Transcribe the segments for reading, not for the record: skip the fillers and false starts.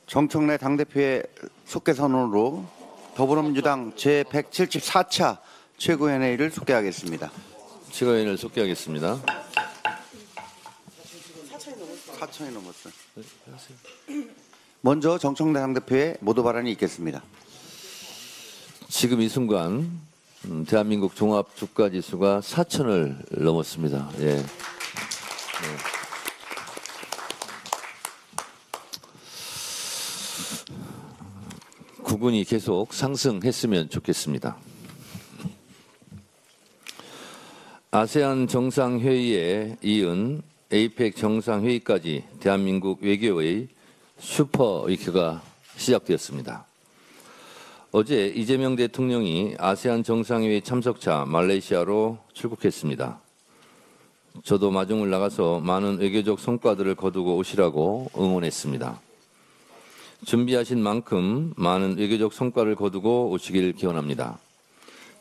정청래 당대표의 속개 선언으로 더불어민주당 제174차 최고위원회의를 속개하겠습니다. 최고위원을 속개하겠습니다. 4천이 넘었어요. 먼저 정청래 당대표의 모두 발언이 있겠습니다. 지금 이 순간 대한민국 종합주가지수가 4천을 넘었습니다. 예. 네. 구군이 계속 상승했으면 좋겠습니다. 아세안 정상회의에 이은 에이펙 정상회의까지 대한민국 외교의 슈퍼위크가 시작되었습니다. 어제 이재명 대통령이 아세안 정상회의 참석차 말레이시아로 출국했습니다. 저도 마중을 나가서 많은 외교적 성과들을 거두고 오시라고 응원했습니다. 준비하신 만큼 많은 외교적 성과를 거두고 오시길 기원합니다.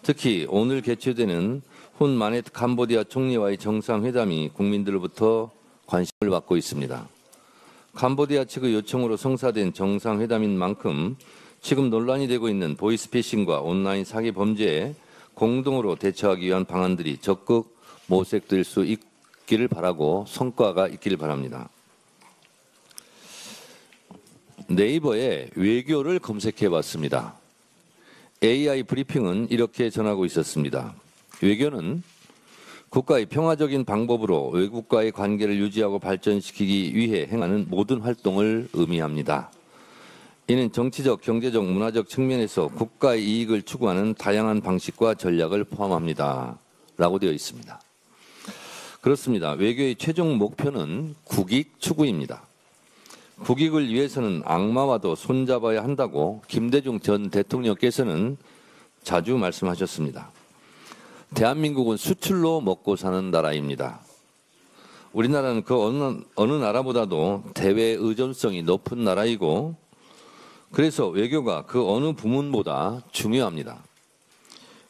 특히 오늘 개최되는 훈 마넷 캄보디아 총리와의 정상회담이 국민들로부터 관심을 받고 있습니다. 캄보디아 측의 요청으로 성사된 정상회담인 만큼 지금 논란이 되고 있는 보이스피싱과 온라인 사기 범죄에 공동으로 대처하기 위한 방안들이 적극 모색될 수 있기를 바라고 성과가 있기를 바랍니다. 네이버에 외교를 검색해봤습니다. AI 브리핑은 이렇게 전하고 있었습니다. 외교는 국가의 평화적인 방법으로 외국과의 관계를 유지하고 발전시키기 위해 행하는 모든 활동을 의미합니다. 이는 정치적, 경제적, 문화적 측면에서 국가의 이익을 추구하는 다양한 방식과 전략을 포함합니다. 라고 되어 있습니다. 그렇습니다. 외교의 최종 목표는 국익 추구입니다. 국익을 위해서는 악마와도 손잡아야 한다고 김대중 전 대통령께서는 자주 말씀하셨습니다. 대한민국은 수출로 먹고 사는 나라입니다. 우리나라는 그 어느 나라보다도 대외 의존성이 높은 나라이고 그래서 외교가 그 어느 부문보다 중요합니다.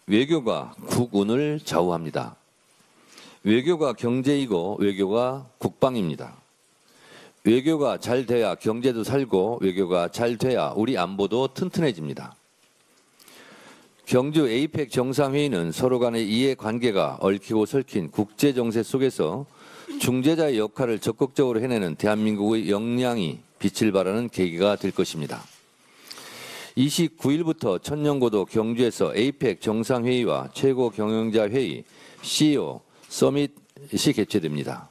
외교가 국운을 좌우합니다. 외교가 경제이고 외교가 국방입니다. 외교가 잘 돼야 경제도 살고 외교가 잘 돼야 우리 안보도 튼튼해집니다. 경주 에이펙 정상회의는 서로 간의 이해관계가 얽히고 설킨 국제정세 속에서 중재자의 역할을 적극적으로 해내는 대한민국의 역량이 빛을 발하는 계기가 될 것입니다. 29일부터 천년고도 경주에서 에이펙 정상회의와 최고경영자회의 CEO 서밋이 개최됩니다.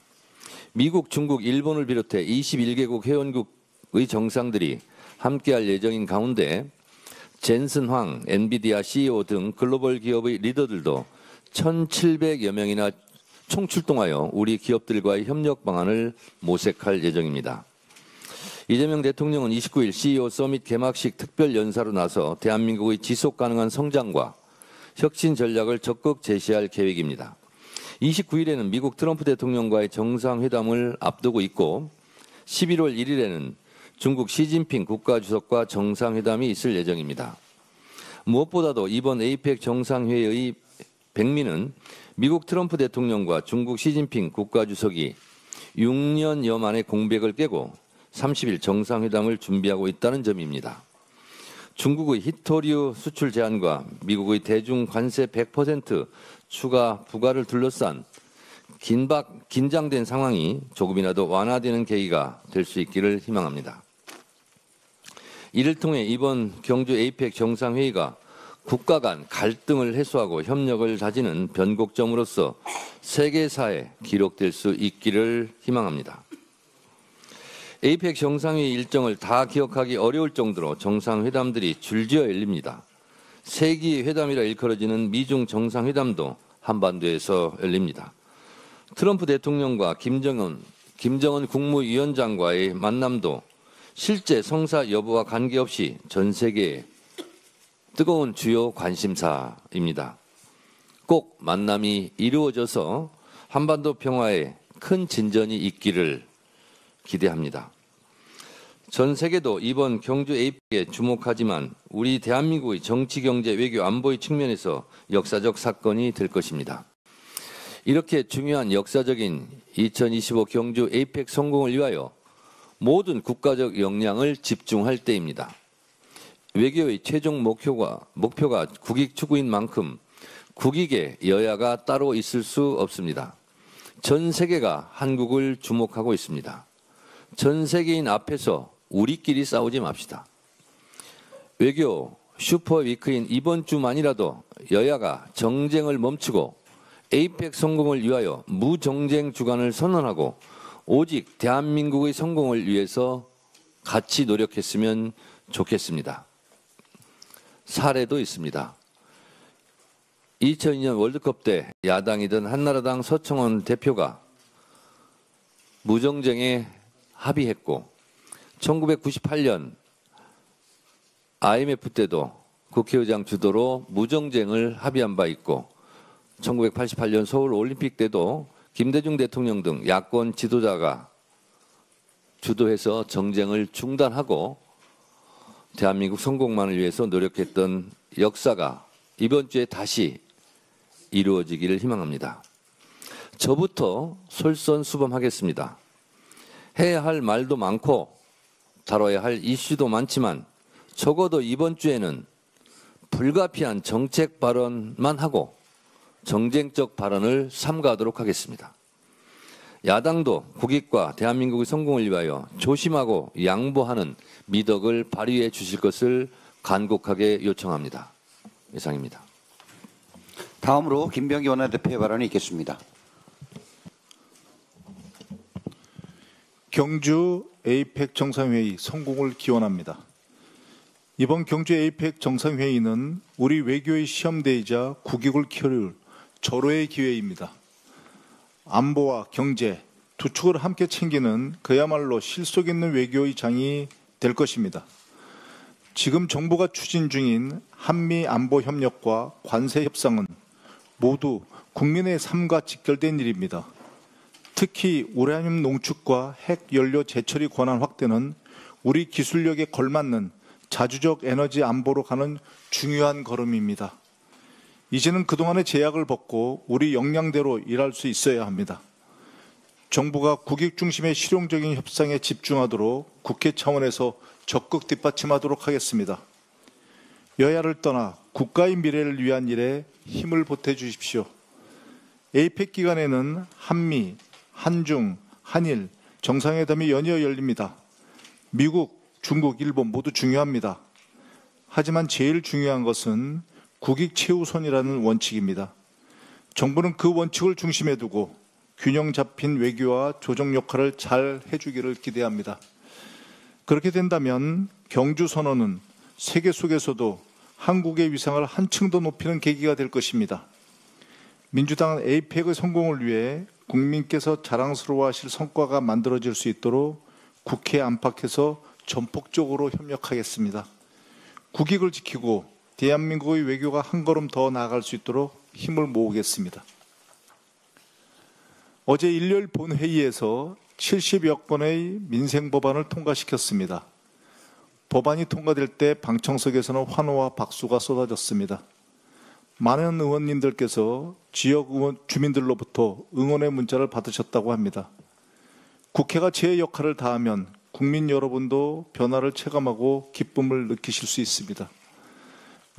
미국, 중국, 일본을 비롯해 21개국 회원국의 정상들이 함께할 예정인 가운데 젠슨 황, 엔비디아 CEO 등 글로벌 기업의 리더들도 1,700여 명이나 총출동하여 우리 기업들과의 협력 방안을 모색할 예정입니다. 이재명 대통령은 29일 CEO 서밋 개막식 특별 연사로 나서 대한민국의 지속 가능한 성장과 혁신 전략을 적극 제시할 계획입니다. 29일에는 미국 트럼프 대통령과의 정상회담을 앞두고 있고 11월 1일에는 중국 시진핑 국가주석과 정상회담이 있을 예정입니다. 무엇보다도 이번 에이펙 정상회의의 백미는 미국 트럼프 대통령과 중국 시진핑 국가주석이 6년여 만에 공백을 깨고 30일 정상회담을 준비하고 있다는 점입니다. 중국의 히토류 수출 제한과 미국의 대중 관세 100% 추가 부과를 둘러싼 긴장된 상황이 조금이라도 완화되는 계기가 될 수 있기를 희망합니다. 이를 통해 이번 경주 에이펙 정상회의가 국가 간 갈등을 해소하고 협력을 다지는 변곡점으로서 세계사에 기록될 수 있기를 희망합니다. 에이펙 정상회의 일정을 다 기억하기 어려울 정도로 정상회담들이 줄지어 열립니다. 세기 회담이라 일컬어지는 미중 정상회담도 한반도에서 열립니다. 트럼프 대통령과 김정은 국무위원장과의 만남도 실제 성사 여부와 관계없이 전 세계의 뜨거운 주요 관심사입니다. 꼭 만남이 이루어져서 한반도 평화에 큰 진전이 있기를 기대합니다. 전 세계도 이번 경주 에이펙에 주목하지만 우리 대한민국의 정치, 경제, 외교, 안보의 측면에서 역사적 사건이 될 것입니다. 이렇게 중요한 역사적인 2025 경주 에이펙 성공을 위하여 모든 국가적 역량을 집중할 때입니다. 외교의 최종 목표가 국익 추구인 만큼 국익에 여야가 따로 있을 수 없습니다. 전 세계가 한국을 주목하고 있습니다. 전 세계인 앞에서 우리끼리 싸우지 맙시다. 외교 슈퍼위크인 이번 주만이라도 여야가 정쟁을 멈추고 에이펙 성공을 위하여 무정쟁 주간을 선언하고 오직 대한민국의 성공을 위해서 같이 노력했으면 좋겠습니다. 사례도 있습니다. 2002년 월드컵 때 야당이던 한나라당 서청원 대표가 무정쟁에 합의했고 1998년 IMF 때도 국회의장 주도로 무정쟁을 합의한 바 있고 1988년 서울 올림픽 때도 김대중 대통령 등 야권 지도자가 주도해서 정쟁을 중단하고 대한민국 성공만을 위해서 노력했던 역사가 이번 주에 다시 이루어지기를 희망합니다. 저부터 솔선수범하겠습니다. 해야 할 말도 많고 다뤄야 할 이슈도 많지만 적어도 이번 주에는 불가피한 정책 발언만 하고 정쟁적 발언을 삼가하도록 하겠습니다. 야당도 국익과 대한민국의 성공을 위하여 조심하고 양보하는 미덕을 발휘해 주실 것을 간곡하게 요청합니다. 이상입니다. 다음으로 김병기 원내대표의 발언이 있겠습니다. 경주 에이펙 정상회의 성공을 기원합니다. 이번 경주 에이펙 정상회의는 우리 외교의 시험대이자 국익을 키울 절호의 기회입니다. 안보와 경제 두 축을 함께 챙기는 그야말로 실속 있는 외교의 장이 될 것입니다. 지금 정부가 추진 중인 한미 안보 협력과 관세 협상은 모두 국민의 삶과 직결된 일입니다. 특히 우라늄 농축과 핵 연료 재처리 권한 확대는 우리 기술력에 걸맞는 자주적 에너지 안보로 가는 중요한 걸음입니다. 이제는 그동안의 제약을 벗고 우리 역량대로 일할 수 있어야 합니다. 정부가 국익 중심의 실용적인 협상에 집중하도록 국회 차원에서 적극 뒷받침하도록 하겠습니다. 여야를 떠나 국가의 미래를 위한 일에 힘을 보태주십시오. 에이펙 기간에는 한미, 한중, 한일 정상회담이 연이어 열립니다. 미국, 중국, 일본 모두 중요합니다. 하지만 제일 중요한 것은 국익 최우선이라는 원칙입니다. 정부는 그 원칙을 중심에 두고 균형 잡힌 외교와 조정 역할을 잘 해주기를 기대합니다. 그렇게 된다면 경주 선언은 세계 속에서도 한국의 위상을 한층 더 높이는 계기가 될 것입니다. 민주당은 에이펙의 성공을 위해 국민께서 자랑스러워하실 성과가 만들어질 수 있도록 국회 안팎에서 전폭적으로 협력하겠습니다. 국익을 지키고 대한민국의 외교가 한 걸음 더 나아갈 수 있도록 힘을 모으겠습니다. 어제 일요일 본회의에서 70여 건의 민생 법안을 통과시켰습니다. 법안이 통과될 때 방청석에서는 환호와 박수가 쏟아졌습니다. 많은 의원님들께서 지역 주민들로부터 응원의 문자를 받으셨다고 합니다. 국회가 제 역할을 다하면 국민 여러분도 변화를 체감하고 기쁨을 느끼실 수 있습니다.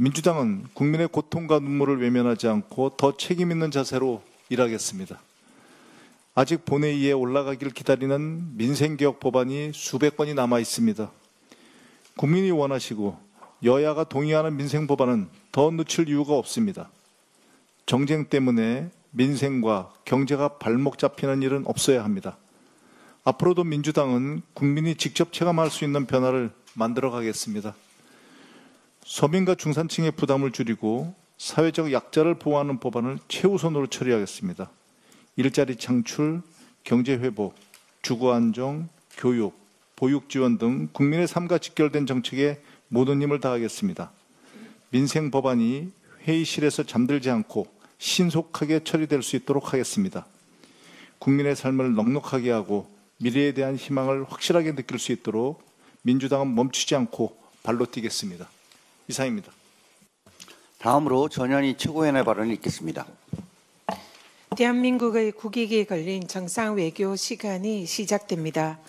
민주당은 국민의 고통과 눈물을 외면하지 않고 더 책임 있는 자세로 일하겠습니다. 아직 본회의에 올라가길 기다리는 민생개혁 법안이 수백 건이 남아 있습니다. 국민이 원하시고 여야가 동의하는 민생 법안은 더 늦출 이유가 없습니다. 정쟁 때문에 민생과 경제가 발목 잡히는 일은 없어야 합니다. 앞으로도 민주당은 국민이 직접 체감할 수 있는 변화를 만들어 가겠습니다. 서민과 중산층의 부담을 줄이고 사회적 약자를 보호하는 법안을 최우선으로 처리하겠습니다. 일자리 창출, 경제 회복, 주거 안정, 교육, 보육 지원 등 국민의 삶과 직결된 정책에 모든 힘을 다하겠습니다. 민생 법안이 회의실에서 잠들지 않고 신속하게 처리될 수 있도록 하겠습니다. 국민의 삶을 넉넉하게 하고 미래에 대한 희망을 확실하게 느낄 수 있도록 민주당은 멈추지 않고 발로 뛰겠습니다. 이상입니다. 다음으로 전현희 최고위원의 발언이 있겠습니다. 대한민국의 국익이 걸린 정상 외교 시간이 시작됩니다.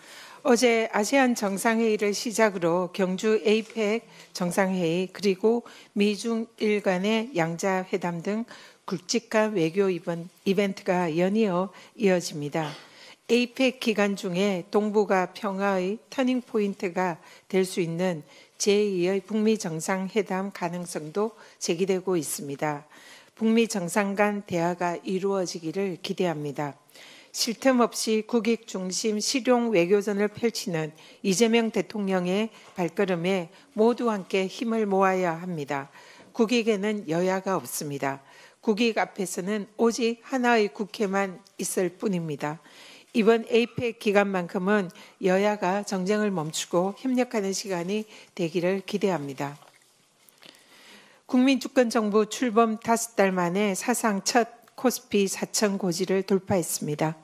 어제 아세안 정상회의를 시작으로 경주 에이펙 정상회의 그리고 미중일 간의 양자회담 등 굵직한 외교 이벤트가 연이어 이어집니다. 에이펙 기간 중에 동북아 평화의 터닝포인트가 될 수 있는 제2의 북미 정상회담 가능성도 제기되고 있습니다. 북미 정상 간 대화가 이루어지기를 기대합니다. 쉴 틈 없이 국익 중심 실용 외교전을 펼치는 이재명 대통령의 발걸음에 모두 함께 힘을 모아야 합니다. 국익에는 여야가 없습니다. 국익 앞에서는 오직 하나의 국회만 있을 뿐입니다. 이번 에이펙 기간만큼은 여야가 정쟁을 멈추고 협력하는 시간이 되기를 기대합니다. 국민주권정부 출범 5달 만에 사상 첫 코스피 4천 고지를 돌파했습니다.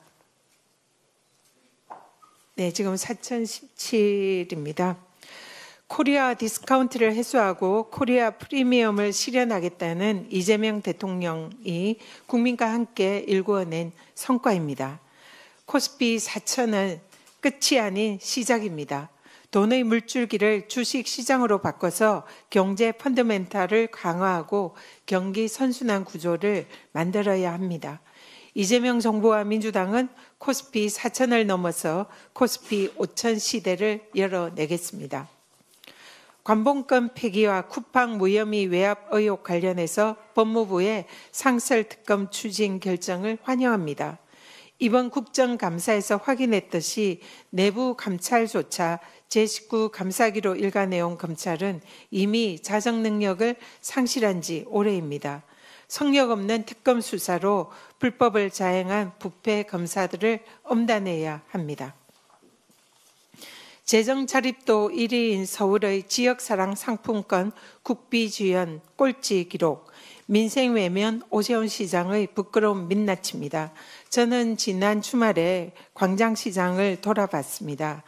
네, 지금 4,017입니다. 코리아 디스카운트를 해소하고 코리아 프리미엄을 실현하겠다는 이재명 대통령이 국민과 함께 일구어낸 성과입니다. 코스피 4천은 끝이 아닌 시작입니다. 돈의 물줄기를 주식 시장으로 바꿔서 경제 펀더멘탈을 강화하고 경기 선순환 구조를 만들어야 합니다. 이재명 정부와 민주당은 코스피 4천을 넘어서 코스피 5천 시대를 열어내겠습니다. 관봉권 폐기와 쿠팡 무혐의 외압 의혹 관련해서 법무부의 상설특검 추진 결정을 환영합니다. 이번 국정감사에서 확인했듯이 내부 감찰조차 제19 감사기로 일관해온 검찰은 이미 자정 능력을 상실한 지 오래입니다. 성력 없는 특검 수사로 불법을 자행한 부패 검사들을 엄단해야 합니다. 재정 자립도 1위인 서울의 지역사랑 상품권 국비주연 꼴찌 기록, 민생 외면 오세훈 시장의 부끄러운 민낯입니다. 저는 지난 주말에 광장시장을 돌아봤습니다.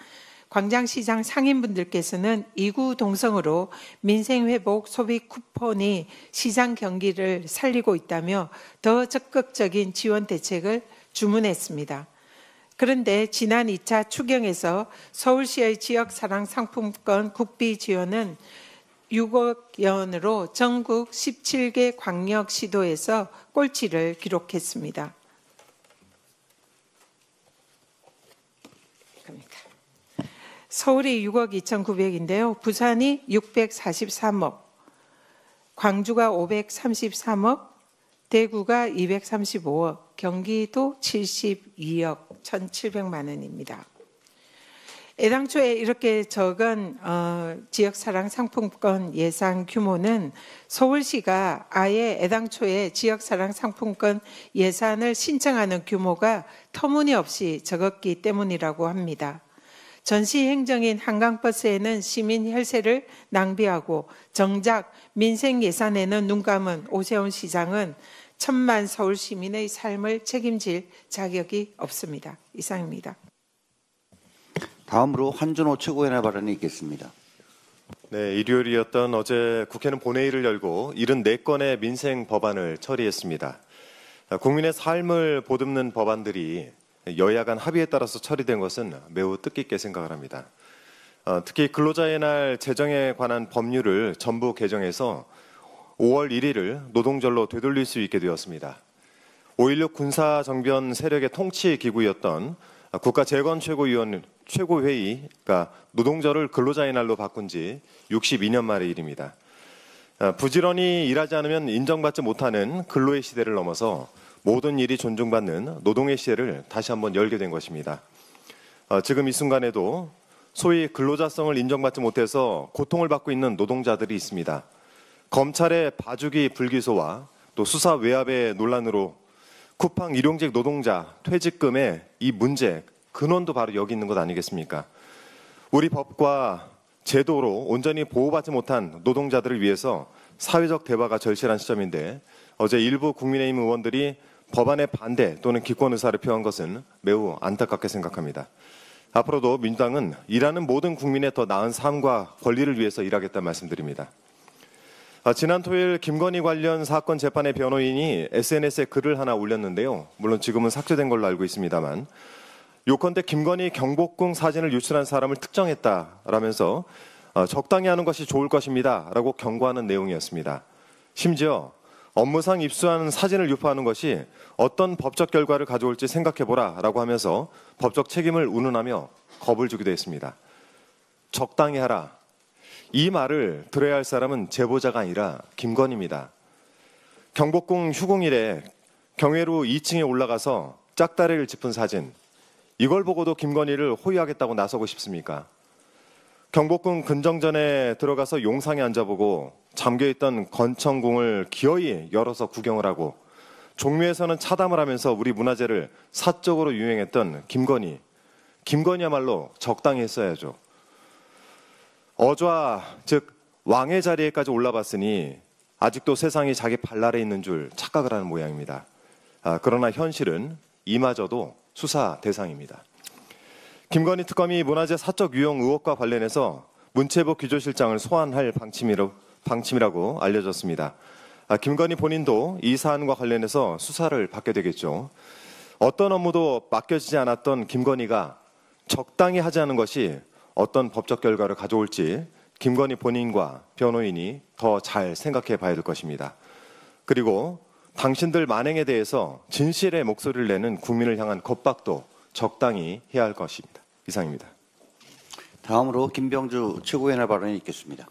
광장시장 상인분들께서는 이구동성으로 민생회복 소비 쿠폰이 시장 경기를 살리고 있다며 더 적극적인 지원 대책을 주문했습니다. 그런데 지난 2차 추경에서 서울시의 지역사랑 상품권 국비 지원은 6억 원으로 전국 17개 광역시도에서 꼴찌를 기록했습니다. 서울이 6억 2,900인데요. 부산이 643억, 광주가 533억, 대구가 235억, 경기도 72억 1,700만 원입니다. 애당초에 이렇게 적은 지역사랑 상품권 예산 규모는 서울시가 아예 애당초에 지역사랑 상품권 예산을 신청하는 규모가 터무니없이 적었기 때문이라고 합니다. 전시행정인 한강버스에는 시민 혈세를 낭비하고 정작 민생 예산에는 눈 감은 오세훈 시장은 1,000만 서울 시민의 삶을 책임질 자격이 없습니다. 이상입니다. 다음으로 한준호 최고위원의 발언이 있겠습니다. 네, 일요일이었던 어제 국회는 본회의를 열고 74건의 민생 법안을 처리했습니다. 국민의 삶을 보듬는 법안들이 여야 간 합의에 따라서 처리된 것은 매우 뜻깊게 생각을 합니다. 특히 근로자의 날 재정에 관한 법률을 전부 개정해서 5월 1일을 노동절로 되돌릴 수 있게 되었습니다. 5.16 군사정변 세력의 통치기구였던 국가재건최고회의가 노동절을 근로자의 날로 바꾼 지 62년 만의 일입니다. 부지런히 일하지 않으면 인정받지 못하는 근로의 시대를 넘어서 모든 일이 존중받는 노동의 시대를 다시 한번 열게 된 것입니다. 지금 이 순간에도 소위 근로자성을 인정받지 못해서 고통을 받고 있는 노동자들이 있습니다. 검찰의 봐주기 불기소와 또 수사 외압의 논란으로 쿠팡 일용직 노동자 퇴직금의 이 문제 근원도 바로 여기 있는 것 아니겠습니까? 우리 법과 제도로 온전히 보호받지 못한 노동자들을 위해서 사회적 대화가 절실한 시점인데 어제 일부 국민의힘 의원들이 법안에 반대 또는 기권 의사를 표한 것은 매우 안타깝게 생각합니다. 앞으로도 민주당은 일하는 모든 국민의 더 나은 삶과 권리를 위해서 일하겠다는 말씀드립니다. 지난 토요일 김건희 관련 사건 재판의 변호인이 SNS에 글을 하나 올렸는데요. 물론 지금은 삭제된 걸로 알고 있습니다만 요컨대 김건희 경복궁 사진을 유출한 사람을 특정했다라면서 적당히 하는 것이 좋을 것입니다 라고 경고하는 내용이었습니다. 심지어 업무상 입수한 사진을 유포하는 것이 어떤 법적 결과를 가져올지 생각해보라 라고 하면서 법적 책임을 운운하며 겁을 주기도 했습니다. 적당히 하라. 이 말을 들어야 할 사람은 제보자가 아니라 김건희입니다. 경복궁 휴궁일에 경회로 2층에 올라가서 짝다리를 짚은 사진, 이걸 보고도 김건희를 호위하겠다고 나서고 싶습니까? 경복궁 근정전에 들어가서 용상에 앉아보고 잠겨있던 건청궁을 기어이 열어서 구경을 하고 종묘에서는 차담을 하면서 우리 문화재를 사적으로 유행했던 김건희야말로 적당히 했어야죠. 어좌, 즉 왕의 자리에까지 올라봤으니 아직도 세상이 자기 발 아래 있는 줄 착각을 하는 모양입니다. 그러나 현실은 이마저도 수사 대상입니다. 김건희 특검이 문화재 사적 유용 의혹과 관련해서 문체부 규조실장을 소환할 방침이라고 알려졌습니다. 김건희 본인도 이 사안과 관련해서 수사를 받게 되겠죠. 어떤 업무도 맡겨지지 않았던 김건희가 적당히 하지 않은 것이 어떤 법적 결과를 가져올지 김건희 본인과 변호인이 더 잘 생각해 봐야 될 것입니다. 그리고 당신들 만행에 대해서 진실의 목소리를 내는 국민을 향한 겁박도 적당히 해야 할 것입니다. 이상입니다. 다음으로 김병주 최고위원의 발언이 있겠습니다.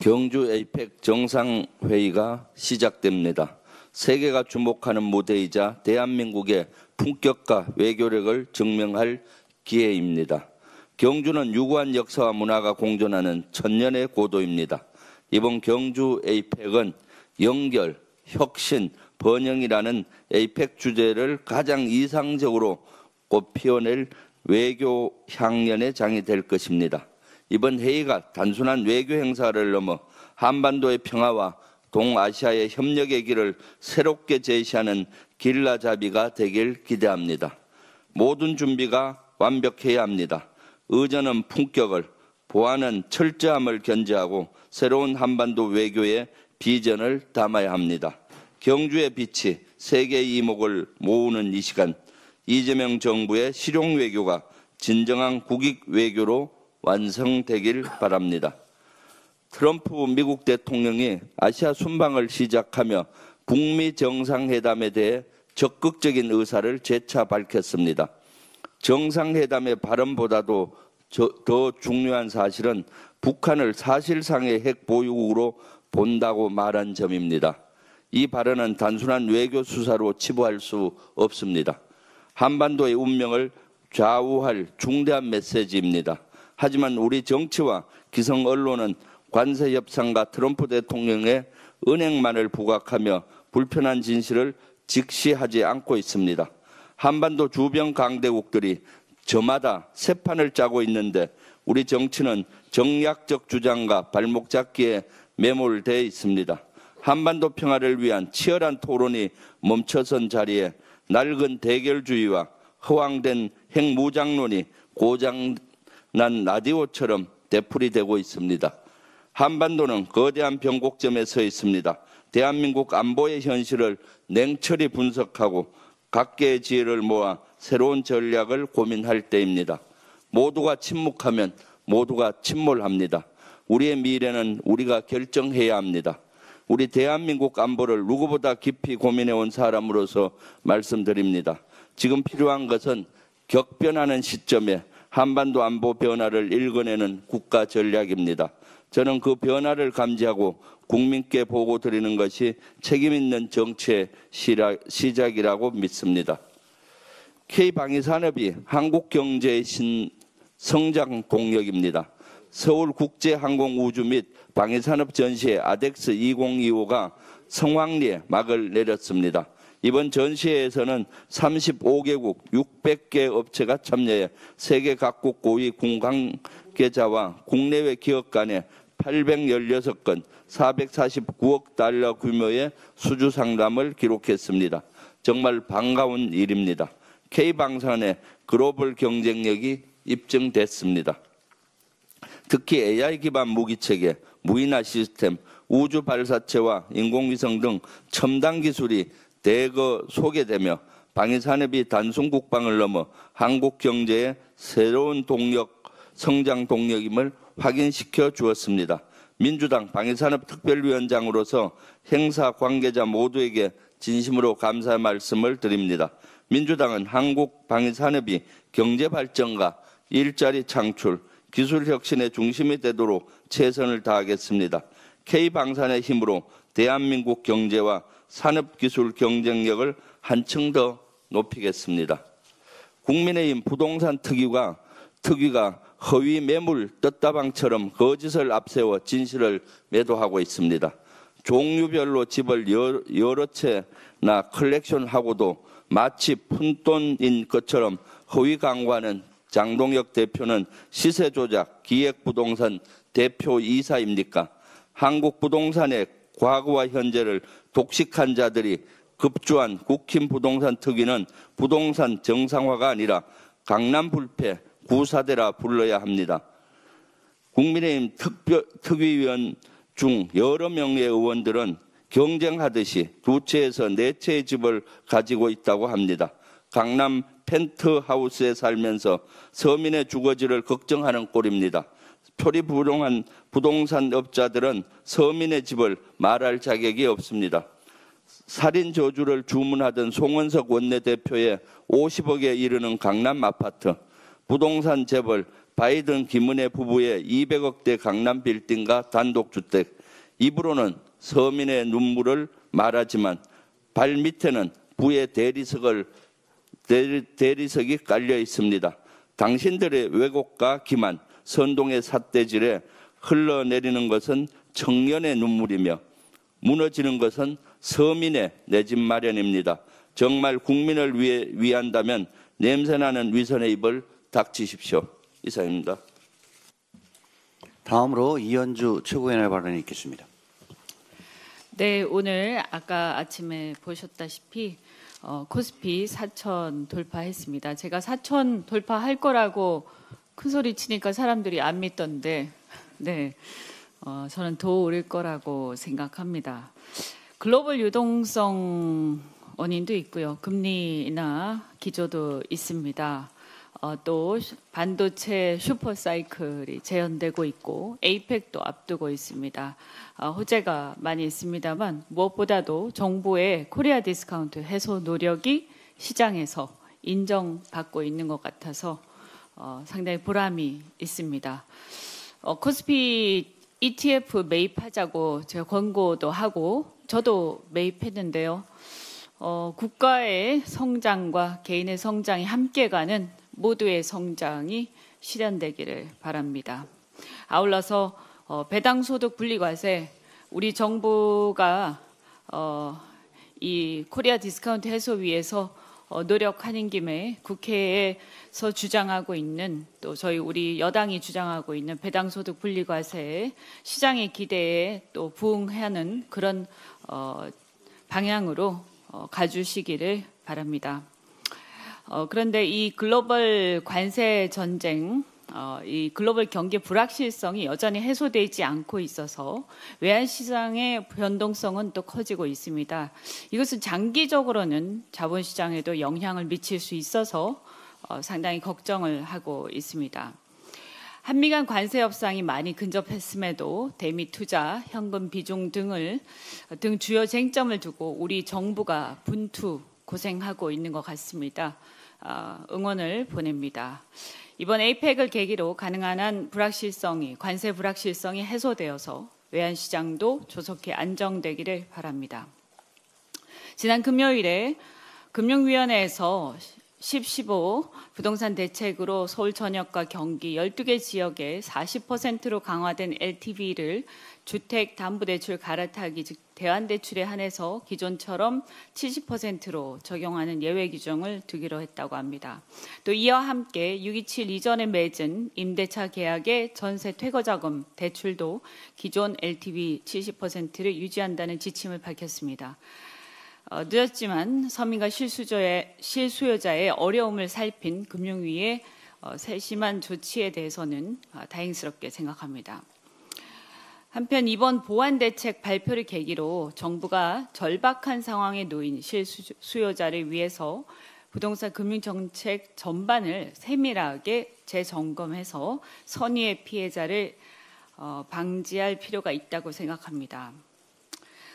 경주 에이펙 정상회의가 시작됩니다. 세계가 주목하는 무대이자 대한민국의 품격과 외교력을 증명할 기회입니다. 경주는 유구한 역사와 문화가 공존하는 천년의 고도입니다. 이번 경주 에이펙은 연결, 혁신, 번영이라는 에이펙 주제를 가장 이상적으로 꽃피워낼 외교 향연의 장이 될 것입니다. 이번 회의가 단순한 외교 행사를 넘어 한반도의 평화와 동아시아의 협력의 길을 새롭게 제시하는 길라잡이가 되길 기대합니다. 모든 준비가 완벽해야 합니다. 의전은 품격을, 보안은 철저함을 견지하고 새로운 한반도 외교의 비전을 담아야 합니다. 경주의 빛이 세계의 이목을 모으는 이 시간, 이재명 정부의 실용 외교가 진정한 국익 외교로 완성되길 바랍니다. 트럼프 미국 대통령이 아시아 순방을 시작하며 북미 정상회담에 대해 적극적인 의사를 재차 밝혔습니다. 정상회담의 발언보다도 더 중요한 사실은 북한을 사실상의 핵 보유국으로 본다고 말한 점입니다. 이 발언은 단순한 외교 수사로 치부할 수 없습니다. 한반도의 운명을 좌우할 중대한 메시지입니다. 하지만 우리 정치와 기성 언론은 관세 협상과 트럼프 대통령의 은행만을 부각하며 불편한 진실을 직시하지 않고 있습니다. 한반도 주변 강대국들이 저마다 새 판을 짜고 있는데 우리 정치는 정략적 주장과 발목 잡기에 매몰되어 있습니다. 한반도 평화를 위한 치열한 토론이 멈춰선 자리에 낡은 대결주의와 허황된 핵무장론이 고장난 라디오처럼 되풀이되고 있습니다. 한반도는 거대한 변곡점에 서 있습니다. 대한민국 안보의 현실을 냉철히 분석하고 각계의 지혜를 모아 새로운 전략을 고민할 때입니다. 모두가 침묵하면 모두가 침몰합니다. 우리의 미래는 우리가 결정해야 합니다. 우리 대한민국 안보를 누구보다 깊이 고민해온 사람으로서 말씀드립니다. 지금 필요한 것은 격변하는 시점에 한반도 안보 변화를 읽어내는 국가 전략입니다. 저는 그 변화를 감지하고 국민께 보고 드리는 것이 책임있는 정치의 시작이라고 믿습니다. K방위산업이 한국 경제의 성장 동력입니다. 서울국제항공우주 및 방위산업 전시회 아덱스 2025가 성황리에 막을 내렸습니다. 이번 전시회에서는 35개국 600개 업체가 참여해 세계 각국 고위 군 관계자와 국내외 기업 간의 816건 449억 달러 규모의 수주 상담을 기록했습니다. 정말 반가운 일입니다. K방산의 글로벌 경쟁력이 입증됐습니다. 특히 AI 기반 무기체계, 무인화 시스템, 우주 발사체와 인공위성 등 첨단 기술이 대거 소개되며 방위산업이 단순 국방을 넘어 한국 경제의 새로운 성장 동력임을 확인시켜 주었습니다. 민주당 방위산업특별위원장으로서 행사 관계자 모두에게 진심으로 감사의 말씀을 드립니다. 민주당은 한국 방위산업이 경제 발전과 일자리 창출, 기술 혁신의 중심이 되도록 최선을 다하겠습니다. K방산의 힘으로 대한민국 경제와 산업기술 경쟁력을 한층 더 높이겠습니다. 국민의힘 부동산 특위가 허위 매물 떴다방처럼 거짓을 앞세워 진실을 매도하고 있습니다. 종류별로 집을 여러 채나 컬렉션하고도 마치 푼돈인 것처럼 허위 광고하는 장동혁 대표는 시세 조작 기획부동산 대표이사입니까? 한국 부동산의 과거와 현재를 독식한 자들이 급주한 국힘 부동산 특위는 부동산 정상화가 아니라 강남 불패 구사대라 불러야 합니다. 국민의힘 특위위원 중 여러 명의 의원들은 경쟁하듯이 2채에서 4채의 집을 가지고 있다고 합니다. 강남 펜트하우스에 살면서 서민의 주거지를 걱정하는 꼴입니다. 표리부동한 부동산업자들은 서민의 집을 말할 자격이 없습니다. 살인 저주를 주문하던 송원석 원내대표의 50억에 이르는 강남 아파트, 부동산 재벌 바이든 김은혜 부부의 200억대 강남 빌딩과 단독주택, 입으로는 서민의 눈물을 말하지만 발 밑에는 부의 대리석이 깔려 있습니다. 당신들의 왜곡과 기만, 선동의 삿대질에 흘러내리는 것은 청년의 눈물이며 무너지는 것은 서민의 내 집 마련입니다. 정말 국민을 위한다면 냄새나는 위선의 입을 닥치십시오. 이상입니다. 다음으로 이현주 최고위원의 발언이 있겠습니다. 네, 오늘 아까 아침에 보셨다시피 코스피 4천 돌파했습니다. 제가 4천 돌파할 거라고 큰 소리 치니까 사람들이 안 믿던데, 네, 저는 더 오를 거라고 생각합니다. 글로벌 유동성 원인도 있고요, 금리나 기조도 있습니다. 또 반도체 슈퍼사이클이 재현되고 있고 에이펙도 앞두고 있습니다. 호재가 많이 있습니다만 무엇보다도 정부의 코리아 디스카운트 해소 노력이 시장에서 인정받고 있는 것 같아서 상당히 보람이 있습니다. 코스피 ETF 매입하자고 제가 권고도 하고 저도 매입했는데요. 국가의 성장과 개인의 성장이 함께 가는 모두의 성장이 실현되기를 바랍니다. 아울러서 배당소득 분리과세, 우리 정부가 이 코리아 디스카운트 해소 위해서 노력하는 김에 국회에서 주장하고 있는, 또 저희 우리 여당이 주장하고 있는 배당소득 분리과세 시장의 기대에 또 부응하는 그런 방향으로 가주시기를 바랍니다. 그런데 이 글로벌 관세 전쟁, 이 글로벌 경기 불확실성이 여전히 해소되지 않고 있어서 외환시장의 변동성은 또 커지고 있습니다. 이것은 장기적으로는 자본시장에도 영향을 미칠 수 있어서 상당히 걱정을 하고 있습니다. 한미 간 관세 협상이 많이 근접했음에도 대미 투자, 현금 비중 등 주요 쟁점을 두고 우리 정부가 분투 고생하고 있는 것 같습니다. 응원을 보냅니다. 이번 에이펙을 계기로 가능한 한 관세 불확실성이 해소되어서 외환시장도 조속히 안정되기를 바랍니다. 지난 금요일에 금융위원회에서 10.15 부동산 대책으로 서울 전역과 경기 12개 지역에 40%로 강화된 LTV를 주택담보대출 갈아타기, 즉 대환대출에 한해서 기존처럼 70%로 적용하는 예외 규정을 두기로 했다고 합니다. 또 이와 함께 6.27 이전에 맺은 임대차 계약의 전세 퇴거자금 대출도 기존 LTV 70%를 유지한다는 지침을 밝혔습니다. 늦었지만 서민과 실수요자의 어려움을 살핀 금융위의 세심한 조치에 대해서는 다행스럽게 생각합니다. 한편 이번 보완 대책 발표를 계기로 정부가 절박한 상황에 놓인 실수요자를 위해서 부동산 금융정책 전반을 세밀하게 재점검해서 선의의 피해자를 방지할 필요가 있다고 생각합니다.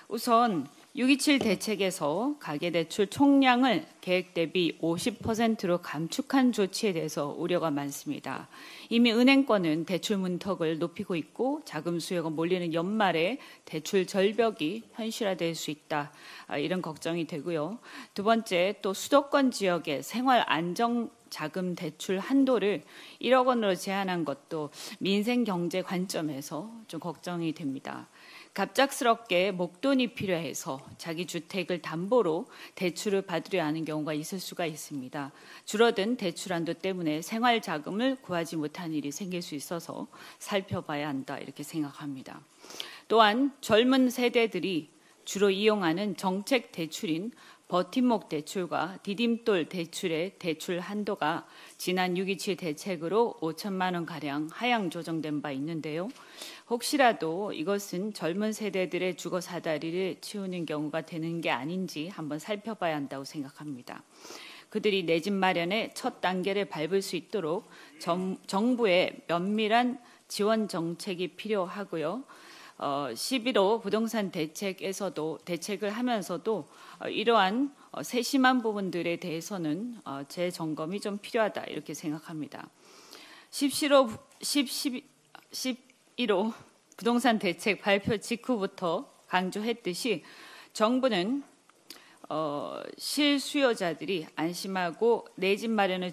우선 6.27 대책에서 가계대출 총량을 계획 대비 50%로 감축한 조치에 대해서 우려가 많습니다. 이미 은행권은 대출 문턱을 높이고 있고 자금 수요가 몰리는 연말에 대출 절벽이 현실화될 수 있다. 이런 걱정이 되고요. 두 번째, 또 수도권 지역의 생활 안정 자금 대출 한도를 1억 원으로 제한한 것도 민생 경제 관점에서 좀 걱정이 됩니다. 갑작스럽게 목돈이 필요해서 자기 주택을 담보로 대출을 받으려 하는 경우가 있을 수가 있습니다. 줄어든 대출 한도 때문에 생활 자금을 구하지 못한 일이 생길 수 있어서 살펴봐야 한다 이렇게 생각합니다. 또한 젊은 세대들이 주로 이용하는 정책 대출인 버팀목 대출과 디딤돌 대출의 대출 한도가 지난 6.27 대책으로 5천만 원 가량 하향 조정된 바 있는데요. 혹시라도 이것은 젊은 세대들의 주거 사다리를 치우는 경우가 되는 게 아닌지 한번 살펴봐야 한다고 생각합니다. 그들이 내 집 마련의 첫 단계를 밟을 수 있도록 정부의 면밀한 지원 정책이 필요하고요. 11호 부동산 대책을 하면서도 이러한 세심한 부분들에 대해서는 재점검이 좀 필요하다 이렇게 생각합니다. 11호 부동산 대책 발표 직후부터 강조했듯이 정부는 실수요자들이 안심하고 내 집 마련을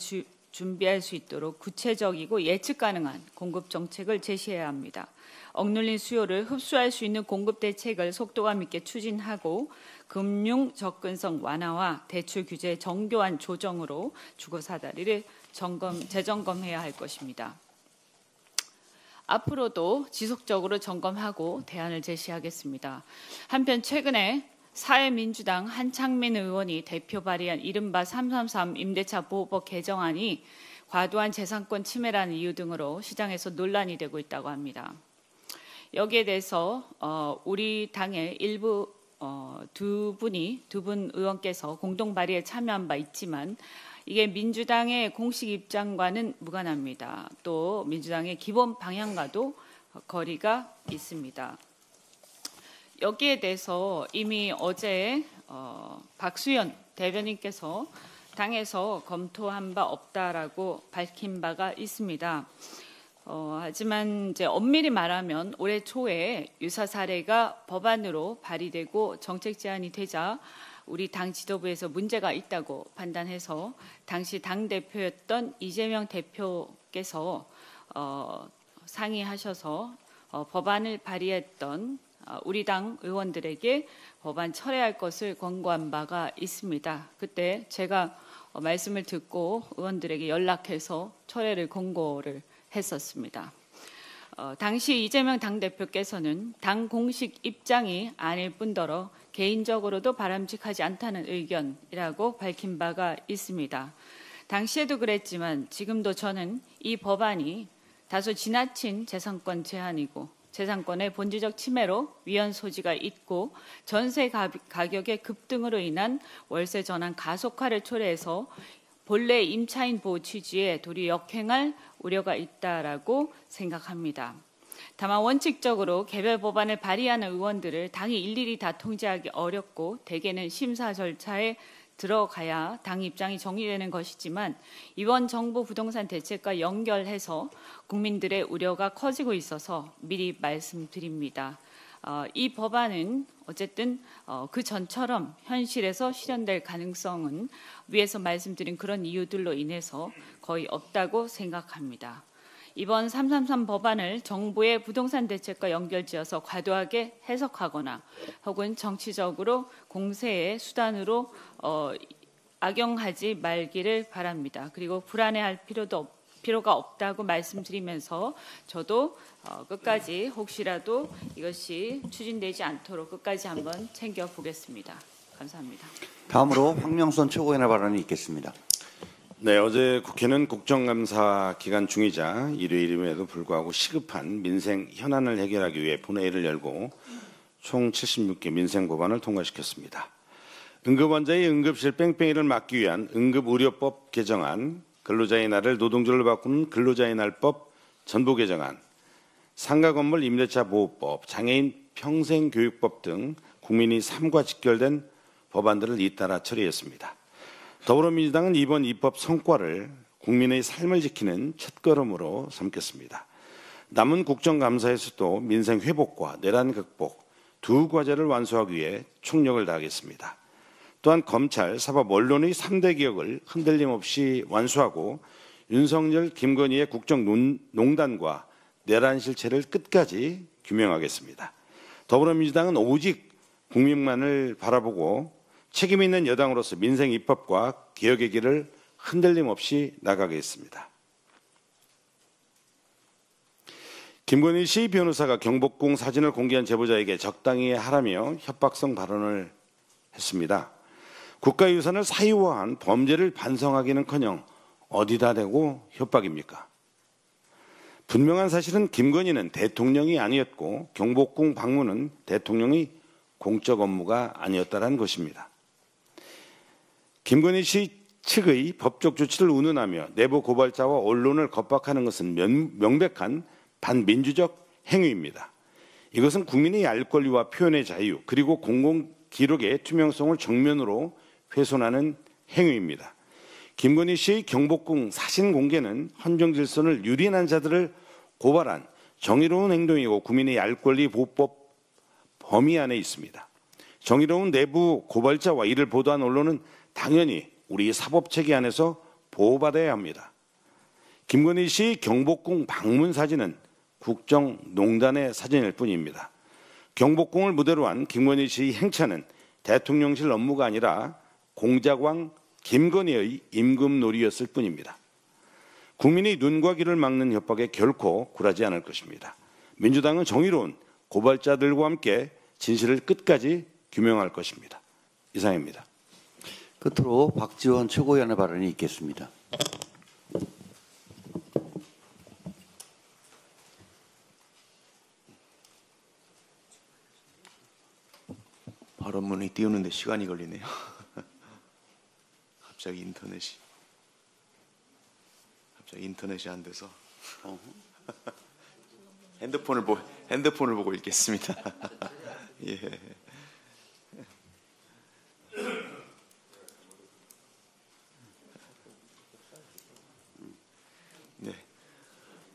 준비할 수 있도록 구체적이고 예측 가능한 공급 정책을 제시해야 합니다. 억눌린 수요를 흡수할 수 있는 공급 대책을 속도감 있게 추진하고 금융 접근성 완화와 대출 규제 정교한 조정으로 주거 사다리를 재점검해야 할 것입니다. 앞으로도 지속적으로 점검하고 대안을 제시하겠습니다. 한편 최근에 사회민주당 한창민 의원이 대표 발의한 이른바 333 임대차 보호법 개정안이 과도한 재산권 침해라는 이유 등으로 시장에서 논란이 되고 있다고 합니다. 여기에 대해서 우리 당의 일부 두 분 의원께서 공동 발의에 참여한 바 있지만 이게 민주당의 공식 입장과는 무관합니다. 또 민주당의 기본 방향과도 거리가 있습니다. 여기에 대해서 이미 어제 박수현 대변인께서 당에서 검토한 바 없다라고 밝힌 바가 있습니다. 하지만 이제 엄밀히 말하면 올해 초에 유사 사례가 법안으로 발의되고 정책 제안이 되자 우리 당 지도부에서 문제가 있다고 판단해서 당시 당 대표였던 이재명 대표께서 상의하셔서 법안을 발의했던 우리 당 의원들에게 법안 철회할 것을 권고한 바가 있습니다. 그때 제가 말씀을 듣고 의원들에게 연락해서 철회를 권고를 했었습니다. 당시 이재명 당대표께서는 당 공식 입장이 아닐 뿐더러 개인적으로도 바람직하지 않다는 의견이라고 밝힌 바가 있습니다. 당시에도 그랬지만 지금도 저는 이 법안이 다소 지나친 재산권 제한이고 재산권의 본질적 침해로 위헌 소지가 있고 전세 가격의 급등으로 인한 월세 전환 가속화를 초래해서 본래 임차인 보호 취지에 도리 역행할 우려가 있다라고 생각합니다. 다만 원칙적으로 개별 법안을 발의하는 의원들을 당이 일일이 다 통제하기 어렵고 대개는 심사 절차에 들어가야 당 입장이 정리되는 것이지만 이번 정부 부동산 대책과 연결해서 국민들의 우려가 커지고 있어서 미리 말씀드립니다. 이 법안은 어쨌든 그 전처럼 현실에서 실현될 가능성은 위에서 말씀드린 그런 이유들로 인해서 거의 없다고 생각합니다. 이번 333 법안을 정부의 부동산 대책과 연결지어서 과도하게 해석하거나 혹은 정치적으로 공세의 수단으로 악용하지 말기를 바랍니다. 그리고 불안해할 필요가 없다고 말씀드리면서 저도 끝까지 혹시라도 이것이 추진되지 않도록 끝까지 한번 챙겨보겠습니다. 감사합니다. 다음으로 황명선 최고위원의 발언이 있겠습니다. 네, 어제 국회는 국정감사 기간 중이자 일요일임에도 불구하고 시급한 민생 현안을 해결하기 위해 본회의를 열고 총 76개 민생 법안을 통과시켰습니다. 응급환자의 응급실 뺑뺑이를 막기 위한 응급의료법 개정안, 근로자의 날을 노동절로 바꾸는 근로자의 날법 전부 개정안, 상가건물 임대차 보호법, 장애인 평생교육법 등 국민이 삶과 직결된 법안들을 잇따라 처리했습니다. 더불어민주당은 이번 입법 성과를 국민의 삶을 지키는 첫걸음으로 삼겠습니다. 남은 국정감사에서도 민생 회복과 내란 극복 두 과제를 완수하기 위해 총력을 다하겠습니다. 또한 검찰, 사법, 언론의 3대 개혁을 흔들림 없이 완수하고 윤석열, 김건희의 국정농단과 내란 실체를 끝까지 규명하겠습니다. 더불어민주당은 오직 국민만을 바라보고 책임 있는 여당으로서 민생 입법과 개혁의 길을 흔들림 없이 나가겠습니다. 김건희 씨 변호사가 경복궁 사진을 공개한 제보자에게 적당히 하라며 협박성 발언을 했습니다. 국가유산을 사유화한 범죄를 반성하기는커녕 어디다 대고 협박입니까? 분명한 사실은 김건희는 대통령이 아니었고 경복궁 방문은 대통령의 공적 업무가 아니었다는 것입니다. 김건희 씨 측의 법적 조치를 운운하며 내부 고발자와 언론을 겁박하는 것은 명백한 반민주적 행위입니다. 이것은 국민의 알 권리와 표현의 자유 그리고 공공기록의 투명성을 정면으로 훼손하는 행위입니다. 김건희 씨의 경복궁 사진 공개는 헌정질서를 유린한 자들을 고발한 정의로운 행동이고 국민의 알 권리 보호법 범위 안에 있습니다. 정의로운 내부 고발자와 이를 보도한 언론은 당연히 우리 사법체계 안에서 보호받아야 합니다. 김건희 씨 경복궁 방문 사진은 국정농단의 사진일 뿐입니다. 경복궁을 무대로 한 김건희 씨의 행차는 대통령실 업무가 아니라 공작왕 김건희의 임금놀이였을 뿐입니다. 국민의 눈과 귀를 막는 협박에 결코 굴하지 않을 것입니다. 민주당은 정의로운 고발자들과 함께 진실을 끝까지 규명할 것입니다. 이상입니다. 끝으로 박지원 최고위원의 발언이 있겠습니다. 발언문이 띄우는데 시간이 걸리네요. 갑자기 인터넷이 안 돼서 핸드폰을 보고 읽겠습니다. 예. 네.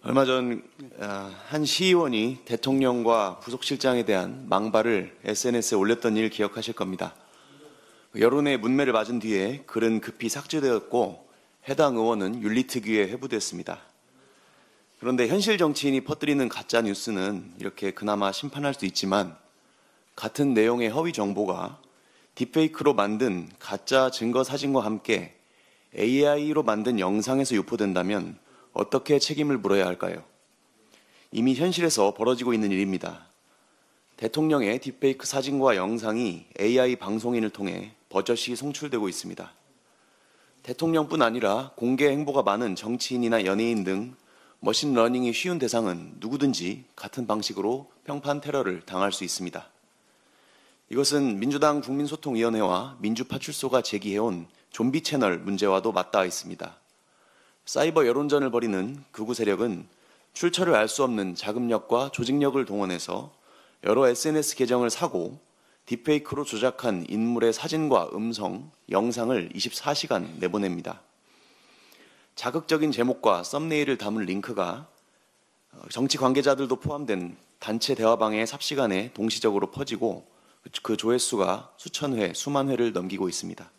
얼마 전 한 시의원이 대통령과 부속실장에 대한 망발을 SNS에 올렸던 일 기억하실 겁니다. 여론의 문매를 맞은 뒤에 글은 급히 삭제되었고 해당 의원은 윤리특위에 회부됐습니다. 그런데 현실 정치인이 퍼뜨리는 가짜 뉴스는 이렇게 그나마 심판할 수 있지만 같은 내용의 허위 정보가 딥페이크로 만든 가짜 증거 사진과 함께 AI로 만든 영상에서 유포된다면 어떻게 책임을 물어야 할까요? 이미 현실에서 벌어지고 있는 일입니다. 대통령의 딥페이크 사진과 영상이 AI 방송인을 통해 버젓이 송출되고 있습니다. 대통령뿐 아니라 공개 행보가 많은 정치인이나 연예인 등 머신러닝이 쉬운 대상은 누구든지 같은 방식으로 평판 테러를 당할 수 있습니다. 이것은 민주당 국민소통위원회와 민주파출소가 제기해온 좀비 채널 문제와도 맞닿아 있습니다. 사이버 여론전을 벌이는 극우 세력은 출처를 알 수 없는 자금력과 조직력을 동원해서 여러 SNS 계정을 사고 딥페이크로 조작한 인물의 사진과 음성, 영상을 24시간 내보냅니다. 자극적인 제목과 썸네일을 담은 링크가 정치 관계자들도 포함된 단체 대화방에 삽시간에 동시적으로 퍼지고 그 조회수가 수천 회, 수만 회를 넘기고 있습니다.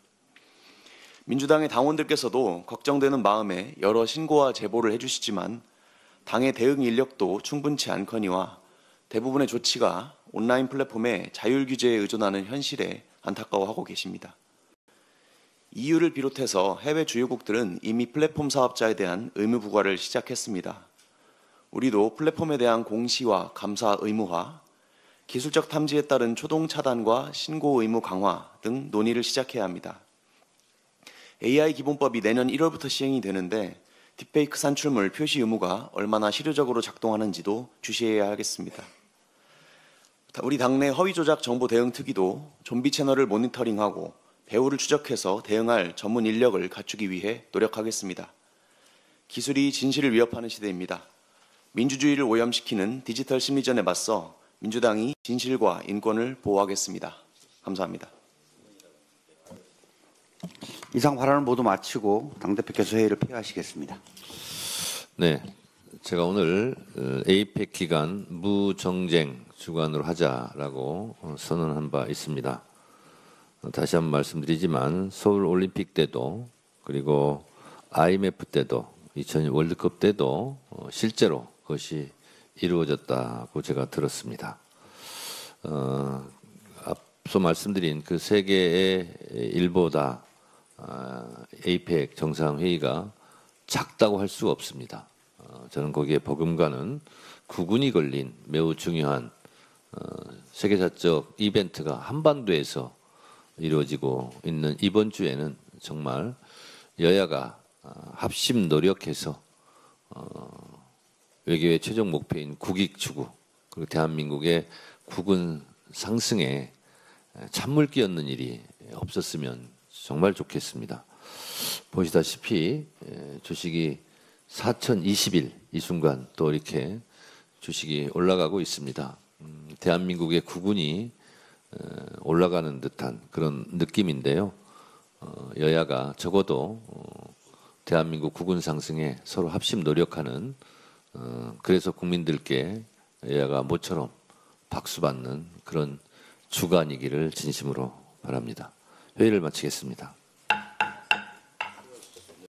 민주당의 당원들께서도 걱정되는 마음에 여러 신고와 제보를 해주시지만 당의 대응 인력도 충분치 않거니와 대부분의 조치가 온라인 플랫폼의 자율 규제에 의존하는 현실에 안타까워하고 계십니다. EU를 비롯해서 해외 주요국들은 이미 플랫폼 사업자에 대한 의무 부과를 시작했습니다. 우리도 플랫폼에 대한 공시와 감사 의무화, 기술적 탐지에 따른 초동 차단과 신고 의무 강화 등 논의를 시작해야 합니다. AI 기본법이 내년 1월부터 시행이 되는데 딥페이크 산출물 표시 의무가 얼마나 실효적으로 작동하는지도 주시해야 하겠습니다. 우리 당내 허위 조작 정보 대응 특위도 좀비 채널을 모니터링하고 배후를 추적해서 대응할 전문 인력을 갖추기 위해 노력하겠습니다. 기술이 진실을 위협하는 시대입니다. 민주주의를 오염시키는 디지털 심리전에 맞서 민주당이 진실과 인권을 보호하겠습니다. 감사합니다. 이상 발언을 모두 마치고 당대표께서 회의를 폐하하시겠습니다. 네, 제가 오늘 에이펙 기간 무정쟁 주관으로 하자라고 선언한 바 있습니다. 다시 한번 말씀드리지만 서울 올림픽 때도 그리고 IMF 때도 2002 월드컵 때도 실제로 그것이 이루어졌다고 제가 들었습니다. 앞서 말씀드린 그 세 개의 일보다 에이펙 정상회의가 작다고 할 수가 없습니다. 저는 거기에 버금가는 구군이 걸린 매우 중요한 세계사적 이벤트가 한반도에서 이루어지고 있는 이번 주에는 정말 여야가 합심 노력해서 외교의 최종 목표인 국익 추구 그리고 대한민국의 국운 상승에 찬물 끼얹는 일이 없었으면 정말 좋겠습니다. 보시다시피 주식이 4,020일 이 순간 또 이렇게 주식이 올라가고 있습니다. 대한민국의 국운이 올라가는 듯한 그런 느낌인데요. 여야가 적어도 대한민국 국운 상승에 서로 합심 노력하는 그래서 국민들께 여야가 모처럼 박수받는 그런 주간이기를 진심으로 바랍니다. 회의를 마치겠습니다.